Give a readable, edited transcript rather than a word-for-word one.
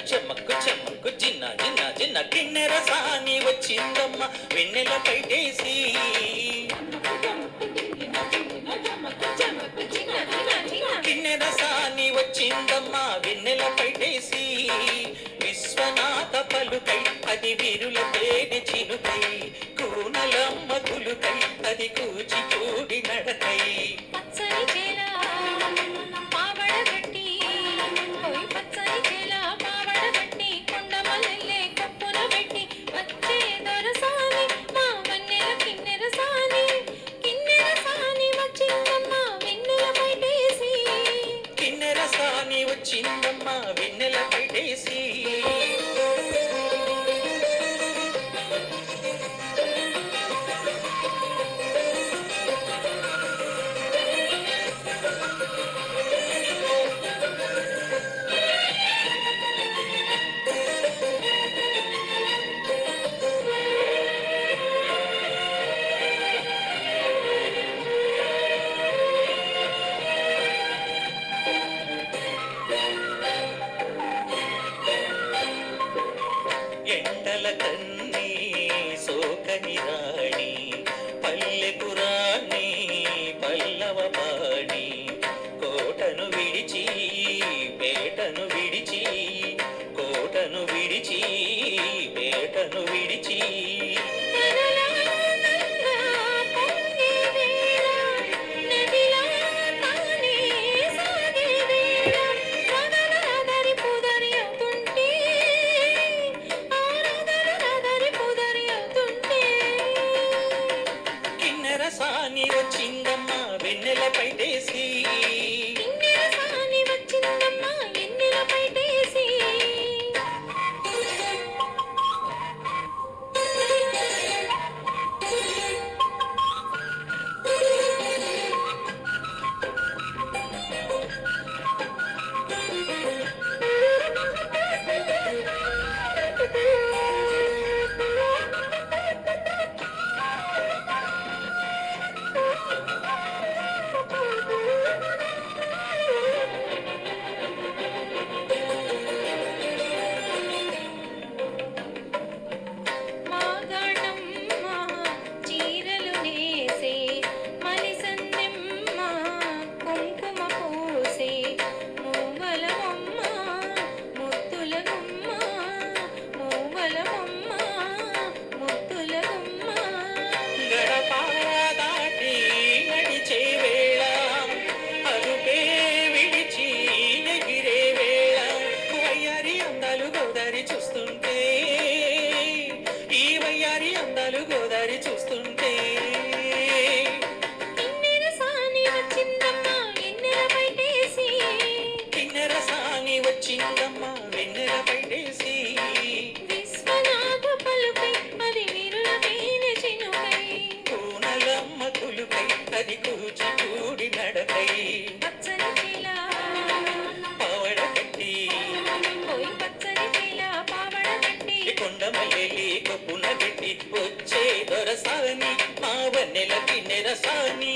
చెమ్మక్కు చెమ్మక్కు చిన్న చిన్న చిన్న కిన్నెర సాని వచ్చిందమ్మ వెన్నెల పైటేసి కిన్నెర సాని వచ్చిందమ్మ వెన్నెల పైటేసి విశ్వనాథ పలుకై అది వీరుల పేరు చిలుకై కూనలమ్మ కులుకై అది కూచిపూడి నడకై వచ్చిందమ్మ వెన్నెల పైటేసి ఎండల కన్నీ సోకని రాణి పల్లెకు రాణి పల్లవ పాణి కోటను విడిచి పేటను విడిచి కోటను విడిచి పేటను విడిచి సాని వచ్చిందమ్మ వెన్నెల పైటేసి చూస్తుంటే ఈ వయ్యారి అందాలు గోదారి చూస్తుంటే కిన్నెర సాని వచ్చిందమ్మ వెన్నెల పైటేసి కిన్నెర సాని వచ్చిందమ్మ వెన్నెల పైటేసి విశ్వనాథ పలుకై అది వీరుల పేన చినుకై కూనలమ్మ కులుకై అది కూచిపూడి నడకై పచ్చని చీల పావడ కట్టి కొండమల్లి కొప్పున పెట్టి వచ్చే దొరసాని మా వన్నెల కిన్నెర సాని